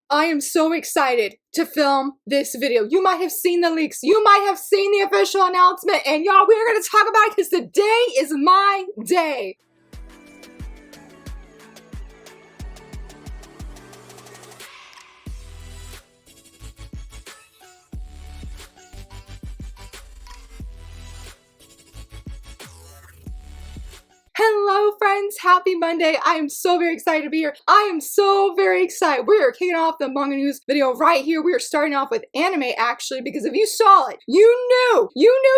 I am so excited to film this video. You might have seen the leaks. You might have seen the official announcement. And y'all, we're going to talk about it because today is my day. Hello friends, happy Monday. I am so very excited to be here. I am so very excited. We are kicking off the manga news video right here. We are starting off with anime actually, because if you saw it, you knew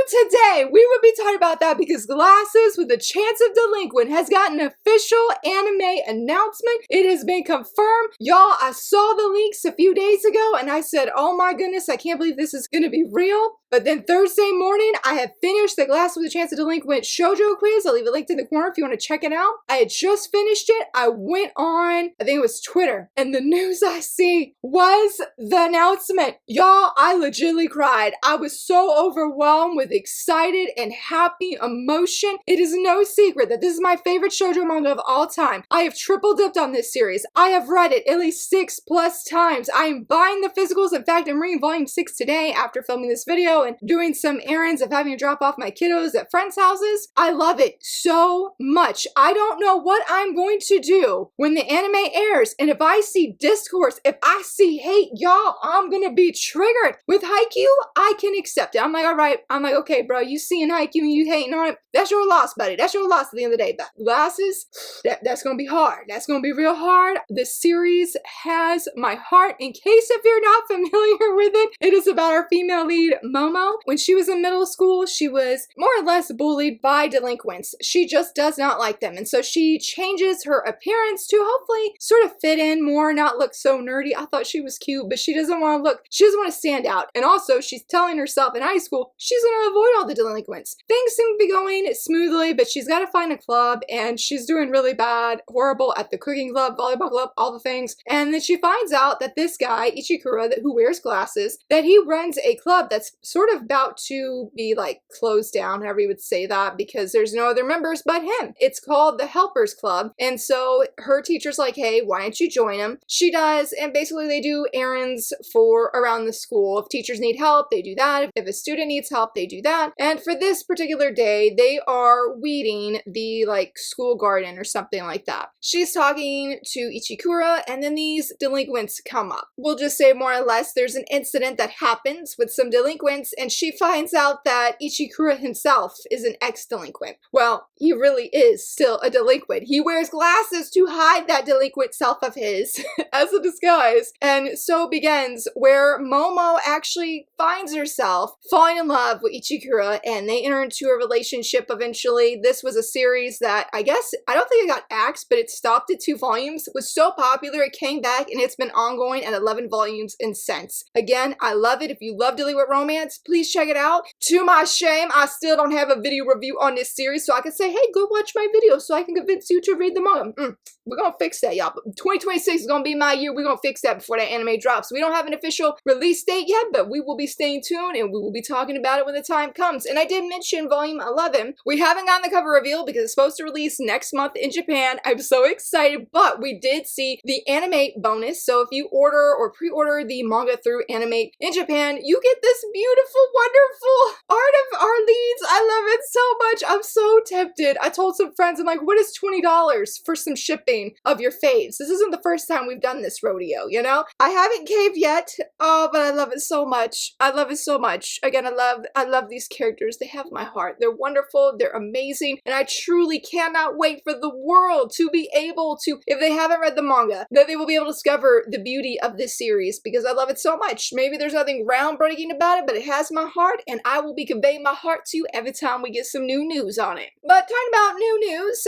today we would be talking about that because Glasses with a Chance of Delinquent has got an official anime announcement. It has been confirmed. Y'all, I saw the leaks a few days ago and I said, oh my goodness, I can't believe this is gonna be real. But then Thursday morning, I have finished the Glasses with a Chance of Delinquent Shoujo quiz. I'll leave it linked in the corner if you want to check it out. I had just finished it. I went on, I think it was Twitter, and the news I see was the announcement. Y'all, I legitimately cried. I was so overwhelmed with excited and happy emotion. It is no secret that this is my favorite shoujo manga of all time. I have triple dipped on this series. I have read it at least 6+ times. I am buying the physicals. In fact, I'm reading volume 6 today after filming this video and doing some errands of having to drop off my kiddos at friends' houses. I love it so much. I don't know what I'm going to do when the anime airs, and if I see discourse, if I see hate, y'all, I'm gonna be triggered. With Haikyuu, I can accept it. I'm like, all right, I'm like, okay, bro, you seeing Haikyuu and you hating on it, that's your loss, buddy. That's your loss at the end of the day. But Glasses, that's gonna be hard. That's gonna be real hard. The series has my heart. In case if you're not familiar with it, it is about our female lead, Momo. When she was in middle school, she was more or less bullied by delinquents. She just does not like them. And so she changes her appearance to hopefully sort of fit in more, not look so nerdy. I thought she was cute, but she doesn't want to stand out. And also she's telling herself in high school, she's going to avoid all the delinquents. Things seem to be going smoothly, but she's got to find a club and she's doing really bad, horrible at the cooking club, volleyball club, all the things. And then she finds out that this guy, Ichikura, who wears glasses, that he runs a club that's sort of about to be like closed down, however you would say that, because there's no other members but him. It's called the Helpers Club. And so her teacher's like, hey, why don't you join him? She does, and basically they do errands for around the school. If teachers need help, they do that. If a student needs help, they do that. And for this particular day, they are weeding the like school garden or something like that. She's talking to Ichikura, and then these delinquents come up. We'll just say more or less there's an incident that happens with some delinquents, and she finds out that Ichikura himself is an ex-delinquent. Well, he really is still a delinquent. He wears glasses to hide that delinquent self of his as a disguise. And so begins where Momo actually finds herself falling in love with Ichikura, and they enter into a relationship eventually. This was a series that I don't think it got axed, but it stopped at 2 volumes. It was so popular, it came back, and it's been ongoing at 11 volumes and since. Again, I love it. If you love delinquent romance, please check it out. To my shame, I still don't have a video review on this series, so I can say, hey, go watch my video so I can convince you to read the manga. We're gonna fix that, y'all. 2026 is gonna be my year. We're gonna fix that before that anime drops. We don't have an official release date yet, but we will be staying tuned and we will be talking about it when the time comes. And I did mention volume 11. We haven't gotten the cover reveal because it's supposed to release next month in Japan. I'm so excited, but we did see the Animate bonus. So if you order or pre-order the manga through Animate in Japan, you get this beautiful, wonderful art of our leads. I love it so much. I'm so tempted. I told some friends, I'm like, what is $20 for some shipping of your faves? This isn't the first time we've done this rodeo, you know? I haven't caved yet. Oh, but I love it so much. I love it so much. Again, I love these characters. They have my heart. They're wonderful. They're amazing. And I truly cannot wait for the world to be able to, if they haven't read the manga, that they will be able to discover the beauty of this series because I love it so much. Maybe there's nothing groundbreaking about it, but it has my heart and I will be conveying my heart to you every time we get some new news on it. But talking about new news,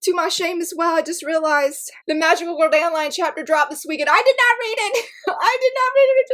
to my shame as well, I just realized the Magical Girl Dandelion chapter dropped this week and I did not read it. I did not read it.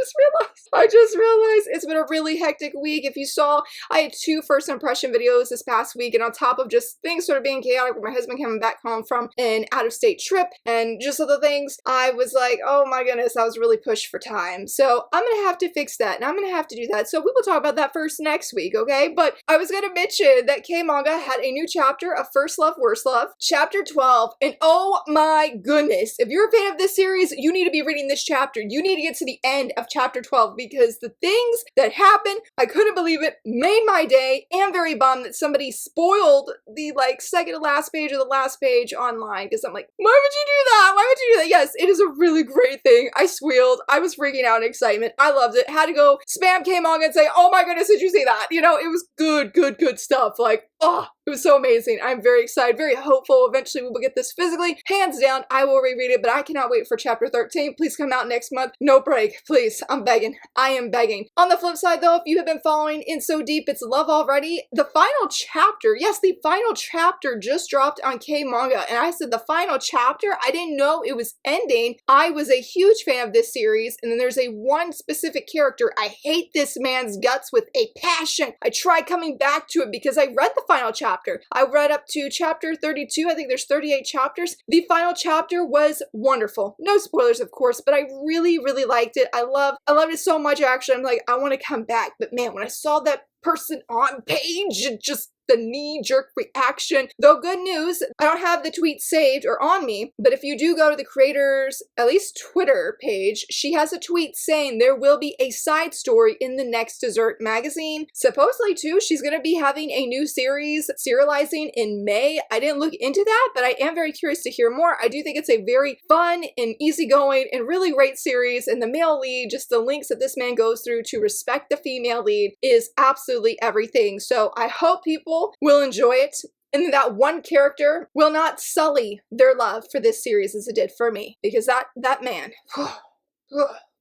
I just realized it's been a really hectic week. If you saw, I had 2 first impression videos this past week, and on top of just things sort of being chaotic with my husband coming back home from an out-of-state trip and just other things, I was like, oh my goodness, I was really pushed for time. So I'm gonna have to fix that and I'm gonna have to do that. So we will talk about that first next week, okay? But I was gonna mention that K-Manga had a new chapter of First Love, Worst Love, chapter 12, and oh Oh my goodness. If you're a fan of this series, you need to be reading this chapter. You need to get to the end of chapter 12 because the things that happened, I couldn't believe it, made my day. And very bummed that somebody spoiled the like second to last page or the last page online because I'm like, why would you do that? Why would you do that? Yes, it is a really great thing. I squealed. I was freaking out in excitement. I loved it. Had to go spam K-Manga and say, oh my goodness, did you see that? You know, it was good stuff. Like, oh, it was so amazing. I'm very excited, very hopeful. Eventually we will get this physically. Hands down, I will reread it, but I cannot wait for chapter 13. Please come out next month. No break, please. I'm begging. I am begging. On the flip side though, if you have been following In So Deep It's Love already, the final chapter, yes, the final chapter just dropped on K-Manga, and I said the final chapter, I didn't know it was ending. I was a huge fan of this series, and then there's a one specific character. I hate this man's guts with a passion. I tried coming back to it because I read the final chapter. I read up to chapter 32. I think there's 38 chapters. The final chapter was wonderful. No spoilers, of course, but I really liked it. I loved it so much, actually. I'm like, I want to come back. But man, when I saw that person on page, it just the knee-jerk reaction. Though good news, I don't have the tweet saved or on me, but if you do go to the creator's, at least Twitter page, she has a tweet saying there will be a side story in the next Dessert magazine. Supposedly too, she's gonna be having a new series serializing in May. I didn't look into that, but I am very curious to hear more. I do think it's a very fun and easygoing and really great series, and the male lead, just the links that this man goes through to respect the female lead is absolutely everything. So I hope people will enjoy it, and that one character will not sully their love for this series as it did for me, because that man.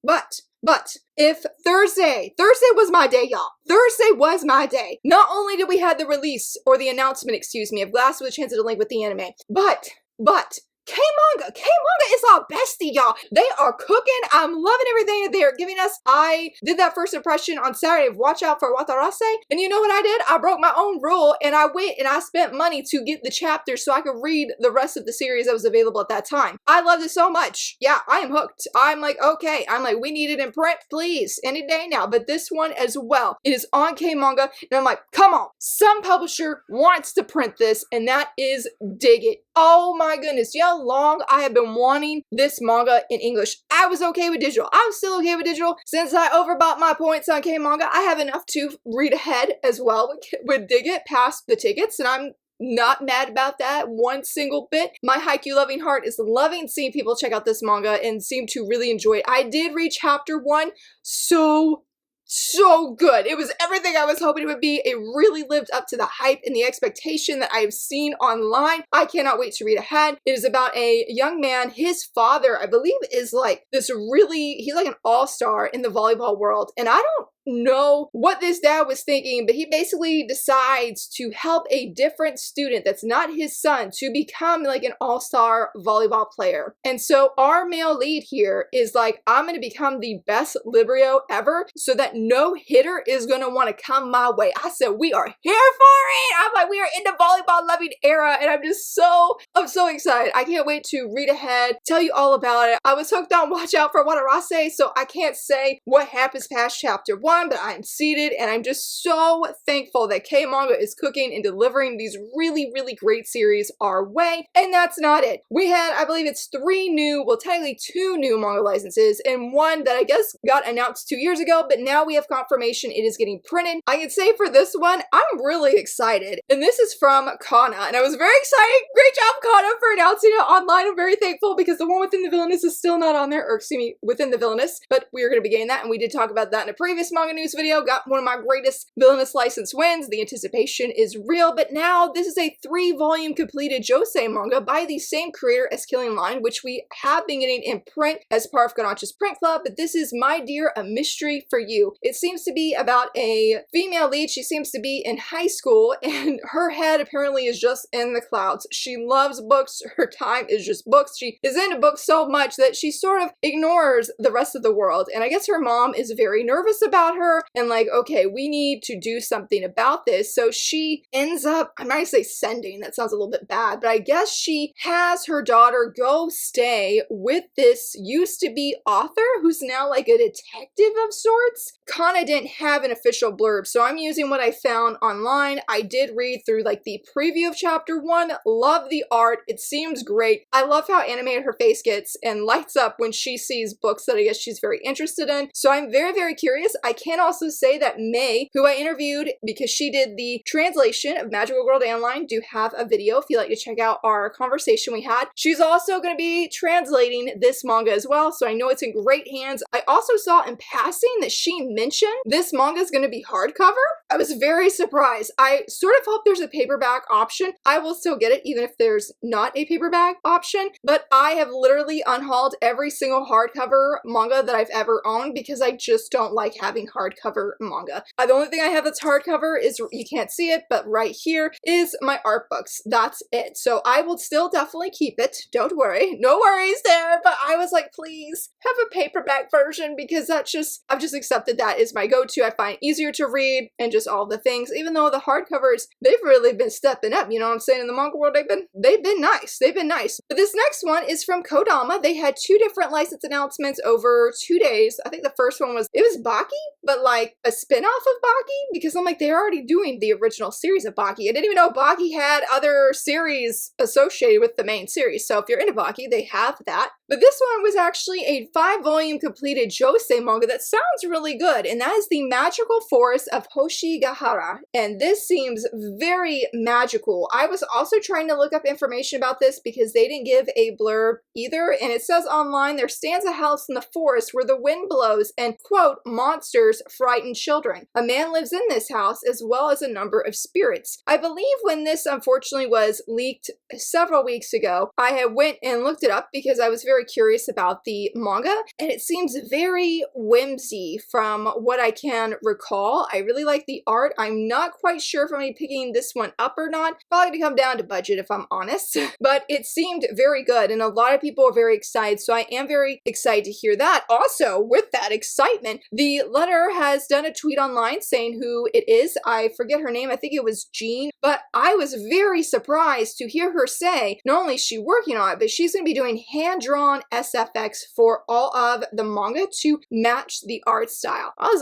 But if Thursday was my day, y'all. Thursday was my day. Not only did we have the release, or the announcement, excuse me, of Glass with a Chance to Link with the anime, but K-Manga is our bestie, y'all. They are cooking. I'm loving everything that they are giving us. I did that first impression on Saturday of Watch Out for Watarase, and you know what I did? I broke my own rule, and I went and I spent money to get the chapters so I could read the rest of the series that was available at that time. I loved it so much. Yeah, I am hooked. I'm like, okay. I'm like, we need it in print, please, any day now. But this one as well. It is on K-Manga, and I'm like, come on. Some publisher wants to print this, and that is Dig It. Oh my goodness, you know how long I have been wanting this manga in English. I was okay with digital. I'm still okay with digital. Since I overbought my points on K-Manga, I have enough to read ahead as well with Dig It past the tickets, and I'm not mad about that one single bit. My Haikyuu loving heart is loving seeing people check out this manga and seem to really enjoy it. I did read chapter 1, so good. It was everything I was hoping it would be. It really lived up to the hype and the expectation that I've seen online. I cannot wait to read ahead. It is about a young man. His father, I believe, is like this really, he's like an all-star in the volleyball world. And I don't know what this dad was thinking, but he basically decides to help a different student that's not his son to become like an all-star volleyball player. And so our male lead here is like, I'm going to become the best libero ever so that no hitter is going to want to come my way. I said, we are here for it. I'm like, we are in the volleyball loving era, and I'm so excited. I can't wait to read ahead, tell you all about it. I was hooked on Watch Out for Watarase, so I can't say what happens past chapter 1, but I'm seated, and I'm just so thankful that K-Manga is cooking and delivering these really great series our way. And that's not it. We had, I believe it's 3 new, well technically 2 new manga licenses, and one that I guess got announced 2 years ago, but now we have confirmation it is getting printed. I can say for this one, I'm really excited. And this is from Kana, and I was very excited. Great job, Kana, for announcing it online. I'm very thankful because the one Within the Villainous is still not on there, or excuse me, Within the Villainous, but we are going to be getting that, and we did talk about that in a previous manga news video. Got one of my greatest Villainous license wins. The anticipation is real, but now this is a 3-volume completed josei manga by the same creator as Killing Line, which we have been getting in print as part of Ganache's print club, but this is My Dear, A Mystery for You. It seems to be about a female lead. She seems to be in high school, and her head apparently is just in the clouds. She loves books. Her time is just books. She is into books so much that she sort of ignores the rest of the world, and I guess her mom is very nervous about about her and like, okay, we need to do something about this. So she ends up, I might say sending, that sounds a little bit bad, but I guess she has her daughter go stay with this used to be author who's now like a detective of sorts. Kana didn't have an official blurb, so I'm using what I found online. I did read through like the preview of chapter 1, love the art, it seems great. I love how animated her face gets and lights up when she sees books that I guess she's very interested in. So I'm very, very curious. I can also say that May, who I interviewed because she did the translation of Magical Girl Dandelion, do have a video if you'd like to check out our conversation we had. She's also going to be translating this manga as well, so I know it's in great hands. I also saw in passing that she mentioned this manga is going to be hardcover. I was very surprised. I sort of hope there's a paperback option. I will still get it even if there's not a paperback option, but I have literally unhauled every single hardcover manga that I've ever owned because I just don't like having hardcover manga. The only thing I have that's hardcover is, you can't see it, but right here is my art books. That's it. So I will still definitely keep it. Don't worry. No worries there. But I was like, please have a paperback version because I've just accepted that is my go-to. I find it easier to read and just all the things, even though the hardcovers, they've really been stepping up. You know what I'm saying? In the manga world, they've been nice. They've been nice. But this next one is from Kodama. They had 2 different license announcements over 2 days. I think the first one was, it was Baki, but like a spin-off of Baki, because I'm like, they're already doing the original series of Baki. I didn't even know Baki had other series associated with the main series. So if you're into Baki, they have that. But this one was actually a 5-volume completed josei manga that sounds really good, and that is The Magical Forest of Hoshigahara. And this seems very magical. I was also trying to look up information about this because they didn't give a blurb either, and it says online, there stands a house in the forest where the wind blows and, quote, monsters frighten children. A man lives in this house as well as a number of spirits. I believe when this unfortunately was leaked several weeks ago, I had went and looked it up because I was very curious about the manga, and it seems very whimsy from what I can recall. I really like the art. I'm not quite sure if I'm going to be picking this one up or not. Probably going to come down to budget if I'm honest, but it seemed very good and a lot of people are very excited, so I am very excited to hear that. Also, with that excitement, the letter has done a tweet online saying who it is. I forget her name. I think it was Jean, but I was very surprised to hear her say not only is she working on it, but she's going to be doing hand-drawn SFX for all of the manga to match the art style. I was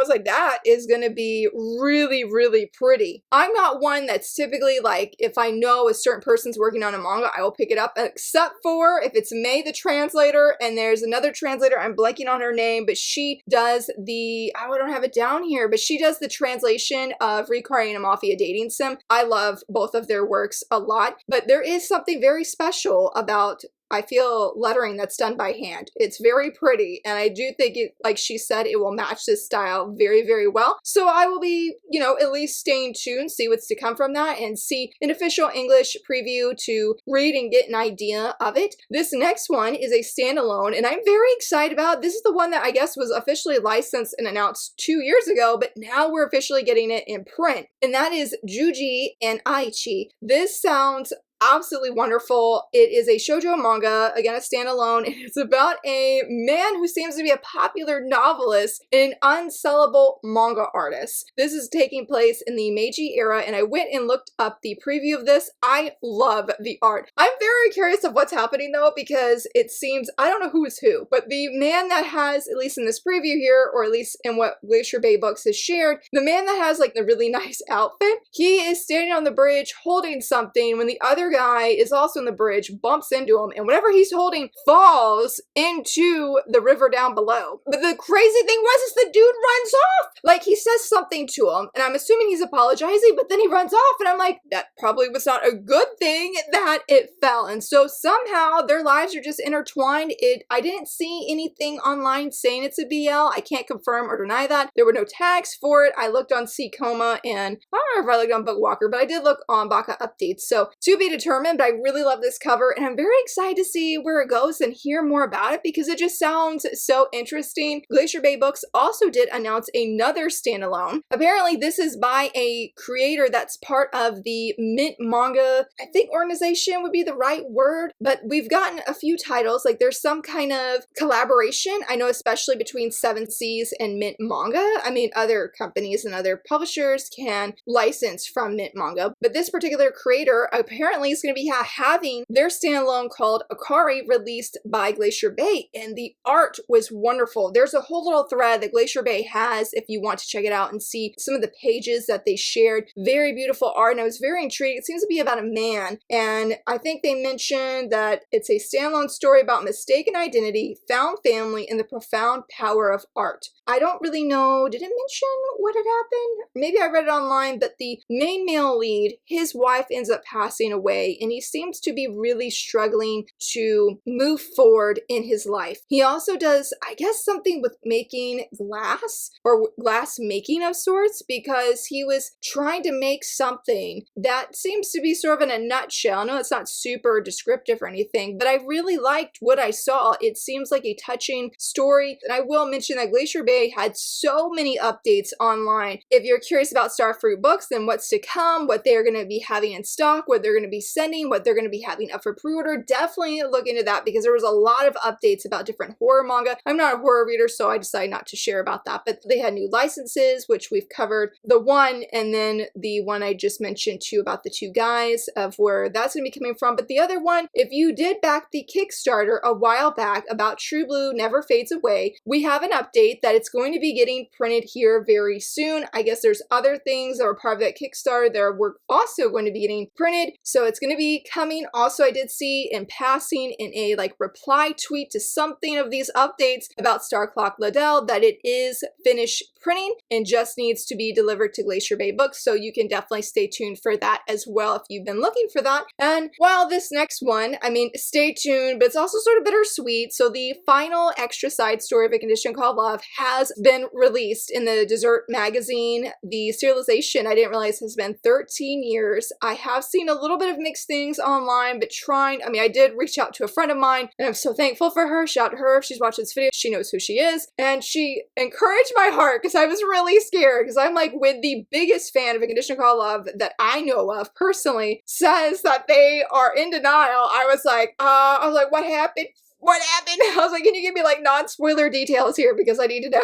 like, that is going to be really, really pretty. I'm not one that's typically like, if I know a certain person's working on a manga, I will pick it up, except for if it's May the translator, and there's another translator, I'm blanking on her name, but she does the, I don't have it down here, but she does the translation of Recreating a Mafia Dating Sim. I love both of their works a lot, but there is something very special about, I feel, lettering that's done by hand. It's very pretty, and I do think it, like she said, it will match this style very, very well. So I will be, at least staying tuned, see what's to come from that, and see an official English preview to read and get an idea of it. This next one is a standalone, and I'm very excited about. This is the one that I guess was officially licensed and announced 2 years ago, but now we're officially getting it in print, and that is Juji and Aichi. This sounds absolutely wonderful. It is a shoujo manga, again a standalone, and it's about a man who seems to be a popular novelist and an unsellable manga artist. This is taking place in the Meiji era, and I went and looked up the preview of this. I love the art. I'm very curious of what's happening though, because it seems, I don't know who is who, but the man that has, at least in this preview here, or at least in what Glacier Bay Books has shared, the man that has like the really nice outfit, he is standing on the bridge holding something when the other guy is also in the bridge, bumps into him, and whatever he's holding falls into the river down below. But the crazy thing is the dude runs off. Like, he says something to him, and I'm assuming he's apologizing, but then he runs off, and I'm like, that probably was not a good thing that it fell. And so somehow their lives are just intertwined. I didn't see anything online saying it's a BL. I can't confirm or deny that. There were no tags for it. I looked on C Coma, and I don't know if I looked on Bookwalker, but I did look on Baka Updates. So to be determined, but I really love this cover and I'm very excited to see where it goes and hear more about it because it just sounds so interesting. Glacier Bay Books also did announce another standalone. Apparently this is by a creator that's part of the Mint Manga, I think organization would be the right word, but we've gotten a few titles, like there's some kind of collaboration, I know especially between Seven Seas and Mint Manga. I mean, other companies and other publishers can license from Mint Manga, but this particular creator apparently is going to be having their standalone called Akari released by Glacier Bay, and the art was wonderful. There's a whole little thread that Glacier Bay has if you want to check it out and see some of the pages that they shared. Very beautiful art, and I was very intrigued. It seems to be about a man, and I think they mentioned that it's a standalone story about mistaken identity, found family, and the profound power of art. I don't really know, did it mention what had happened? Maybe I read it online, but the main male lead, his wife ends up passing away, and he seems to be really struggling to move forward in his life. He also does, I guess, something with making glass, or glass making of sorts, because he was trying to make something that seems to be sort of in a nutshell. I know it's not super descriptive or anything, but I really liked what I saw. It seems like a touching story, and I will mention that Glacier Bay had so many updates online. If you're curious about Starfruit Books and what's to come, what they're going to be having in stock, what they're going to be sending, what they're going to be having up for pre-order, definitely look into that because there was a lot of updates about different horror manga. I'm not a horror reader, so I decided not to share about that, but they had new licenses, which we've covered the one, and then the one I just mentioned too about the two guys of where that's going to be coming from. But the other one, if you did back the Kickstarter a while back about True Blue Never Fades Away, we have an update that it's going to be getting printed here very soon. I guess there's other things that were part of that Kickstarter that we're also going to be getting printed, so it's going to be coming. Also, I did see in passing in a reply tweet to something of these updates about Star Clock Liddell that it is finished printing and just needs to be delivered to Glacier Bay Books, so you can definitely stay tuned for that as well if you've been looking for that. And while this next one, I mean, stay tuned, but it's also sort of bittersweet. So the final extra side story of A Condition Called Love has been released in the Dessert magazine. The serialization, I didn't realize, has been 13 years. I have seen a little bit of mixed things online, but I did reach out to a friend of mine, and I'm so thankful for her. Shout out to her if she's watching this video. She knows who she is, and she encouraged my heart because I was really scared, because I'm with the biggest fan of A Condition Called Love that I know of personally, says that they are in denial. I was like, what happened? What happened? I was like, can you give me non-spoiler details here because I need to know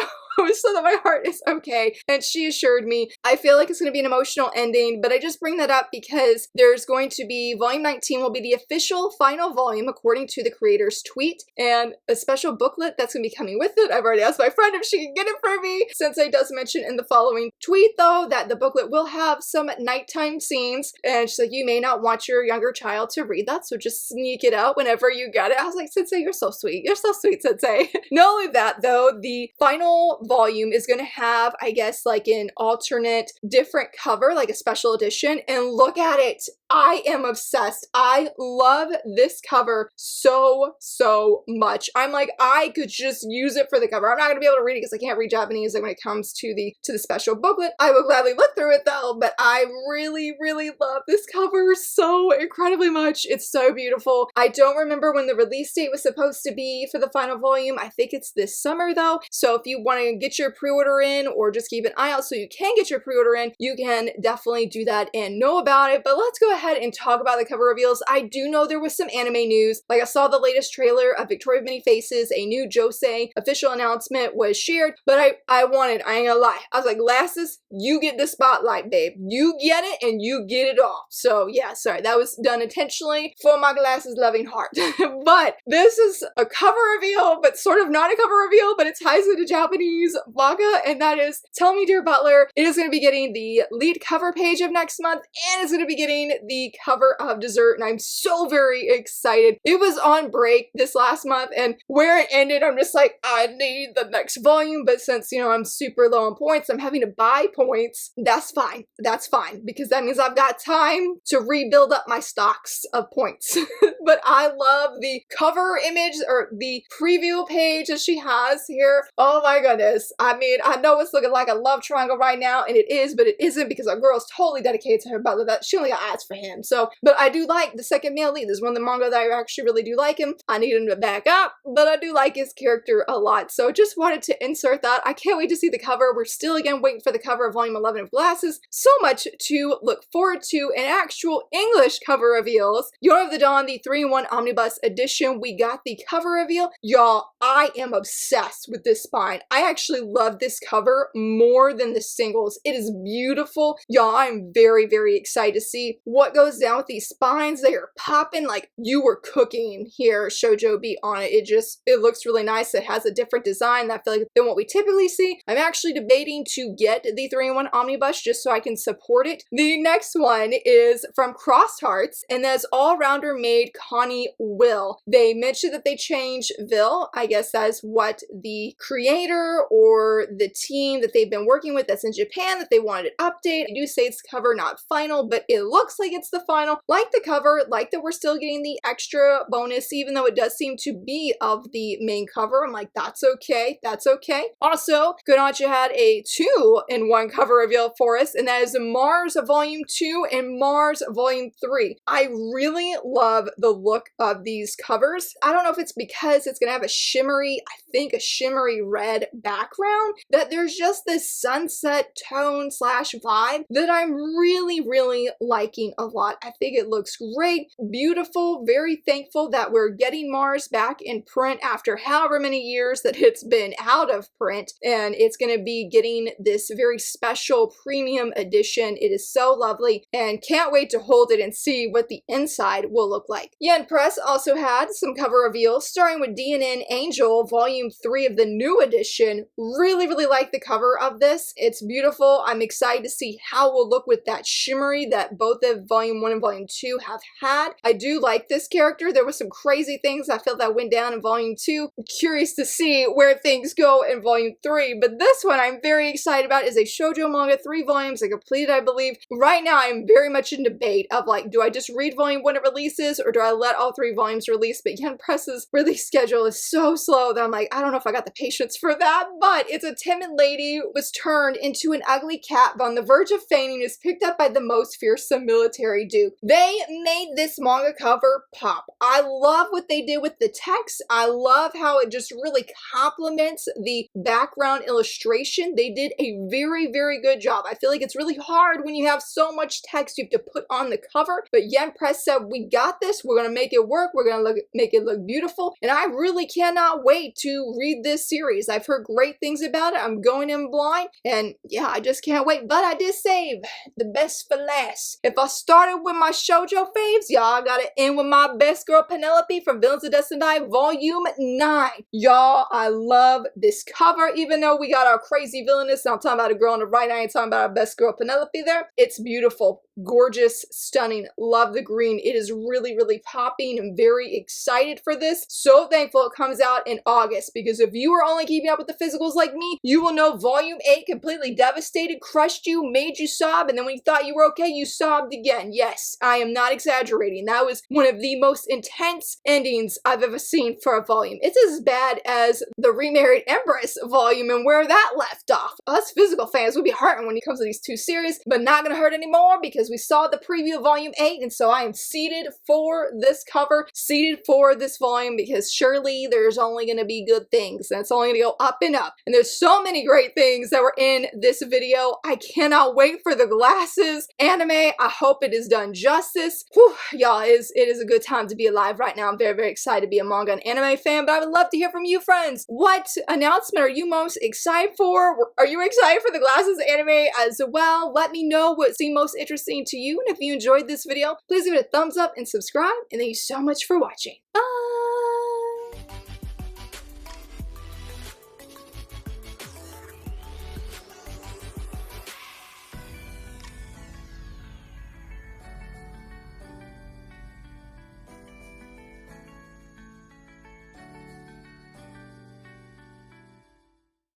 so that my heart is okay. And she assured me. I feel like it's going to be an emotional ending, but I just bring that up because there's going to be volume 19 will be the official final volume according to the creator's tweet, and a special booklet that's going to be coming with it. I've already asked my friend if she can get it for me, since I does mention in the following tweet though that the booklet will have some nighttime scenes, and she's like, you may not want your younger child to read that, so just sneak it out whenever you get it. I was like, Sensei, you're so sweet. You're so sweet, Sensei. Not only that though, the final volume is going to have, I guess, an alternate different cover, like a special edition, and look at it. I am obsessed. I love this cover so much. I'm like, I could just use it for the cover. I'm not going to be able to read it because I can't read Japanese when it comes to the special booklet. I will gladly look through it though, but I really love this cover so incredibly much. It's so beautiful. I don't remember when the release date was supposed to be for the final volume. I think it's this summer though, so if you want to get your pre-order in, or just keep an eye out so you can get your pre-order in, you can definitely do that and know about it. But let's go ahead and talk about the cover reveals. I do know there was some anime news. I saw the latest trailer of Victoria of Many Faces, a new Josei official announcement was shared, but I ain't gonna lie, I was like, Glasses, you get the spotlight, babe. You get it and you get it off. So yeah, sorry, that was done intentionally for my Glasses loving heart. But this is a cover reveal, but sort of not a cover reveal, but it ties into Japanese manga, and that is Tell Me Dear Butler. It is going to be getting the lead cover page of next month, and it's going to be getting the cover of Dessert, and I'm so very excited. It was on break this last month, and where it ended, I'm just like, I need the next volume, but since, I'm super low on points, I'm having to buy points. That's fine. That's fine, because that means I've got time to rebuild up my stocks of points. But I love the cover image, or the preview page that she has here. Oh my goodness. I mean, I know it's looking like a love triangle right now, and it is, but it isn't, because our girl's totally dedicated to her butler. That she only got eyes for him. So, but I do like the second male lead. This is one of the manga that I actually really do like him. I need him to back up, but I do like his character a lot. So just wanted to insert that. I can't wait to see the cover. We're still again waiting for the cover of volume 11 of Glasses. So much to look forward to, and actual English cover reveals. Year of the Dawn, the 3-in-1 Omnibus edition. We got the cover reveal. Y'all, I am obsessed with this spine. I actually love this cover more than the singles. It is beautiful. Y'all, I'm very, very excited to see what goes down with these spines. They are popping like you were cooking here, Shoujo beat on it. It looks really nice. It has a different design that I feel like than what we typically see. I'm actually debating to get the 3-in-1 Omnibus just so I can support it. The next one is from Crossed Hearts, and that's all-rounder maid Connie Will. They mentioned that they changed Vil. I guess that's what the creator or the team that they've been working with that's in Japan that they wanted an update. I do say it's cover not final, but it looks like it's the final. Like the cover, like that we're still getting the extra bonus, even though it does seem to be of the main cover. I'm like, that's okay. That's okay. Also, Kodansha had a 2-in-1 cover reveal for us, and that is Mars Volume 2 and Mars Volume 3. I really love the look of these covers. I don't know if it's because it's going to have a shimmery, I think a shimmery red background, that there's just this sunset tone slash vibe that I'm really, really liking a lot. I think it looks great, beautiful, very thankful that we're getting Mars back in print after however many years that it's been out of print, and it's going to be getting this very special premium edition. It is so lovely and can't wait to hold it and see what the inside will look like. Yen Press also had some cover reveals starting with DNN Angel Volume 3 of the new edition. Really, really like the cover of this. It's beautiful. I'm excited to see how it will look with that shimmery that both of Volume 1 and Volume 2 have had. I do like this character. There was some crazy things I felt that went down in Volume 2. I'm curious to see where things go in Volume 3, but this one I'm very excited about. Is a shoujo manga, 3 volumes, I completed, I believe. Right now I'm very much in debate of like, do I just read Volume 1 when it releases, or do I let all 3 volumes release? But Yen Press's release schedule is so slow that I'm like, I don't know if I got the patience for that. But it's a timid lady who was turned into an ugly cat, but on the verge of fainting, is picked up by the most fearsome military duke. They made this manga cover pop. I love what they did with the text. I love how it just really complements the background illustration. They did a very, very good job. I feel like it's really hard when you have so much text you have to put on the cover, but Yen Press said, we got this. We're going to make it work. We're going to make it look beautiful, and I really cannot wait to read this series. I've heard great things about it. I'm going in blind, and yeah, I just can't wait. But I did save the best for last. If I started with my shoujo faves, y'all, I gotta end with my best girl Penelope from Villains of Destiny Volume 9. Y'all, I love this cover, even though we got our crazy villainess, and I'm talking about a girl on the right, I ain't talking about our best girl Penelope there. It's beautiful, gorgeous, stunning. Love the green. It is really, really popping. I'm very excited for this. So thankful it comes out in August, because if you are only keeping up with the physicals like me, you will know Volume 8 completely devastated, crushed you, made you sob, and then when you thought you were okay, you sobbed again. Yes, I am not exaggerating. That was one of the most intense endings I've ever seen for a volume. It's as bad as the Remarried Empress volume and where that left off. Us physical fans would be hurting when it comes to these 2 series, but not gonna hurt anymore because we saw the preview of Volume 8, and so I am seated for this cover, seated for this volume, because surely there's only gonna be good things, and it's only gonna go up and up. And there's so many great things that were in this video. I cannot wait for the Glasses anime. I hope it is done justice. Whew, y'all, it is a good time to be alive right now. I'm very, very excited to be a manga and anime fan, but I would love to hear from you, friends. What announcement are you most excited for? Are you excited for the Glasses anime as well? Let me know what seemed most interesting to you, and if you enjoyed this video, please give it a thumbs up and subscribe, and thank you so much for watching. Bye!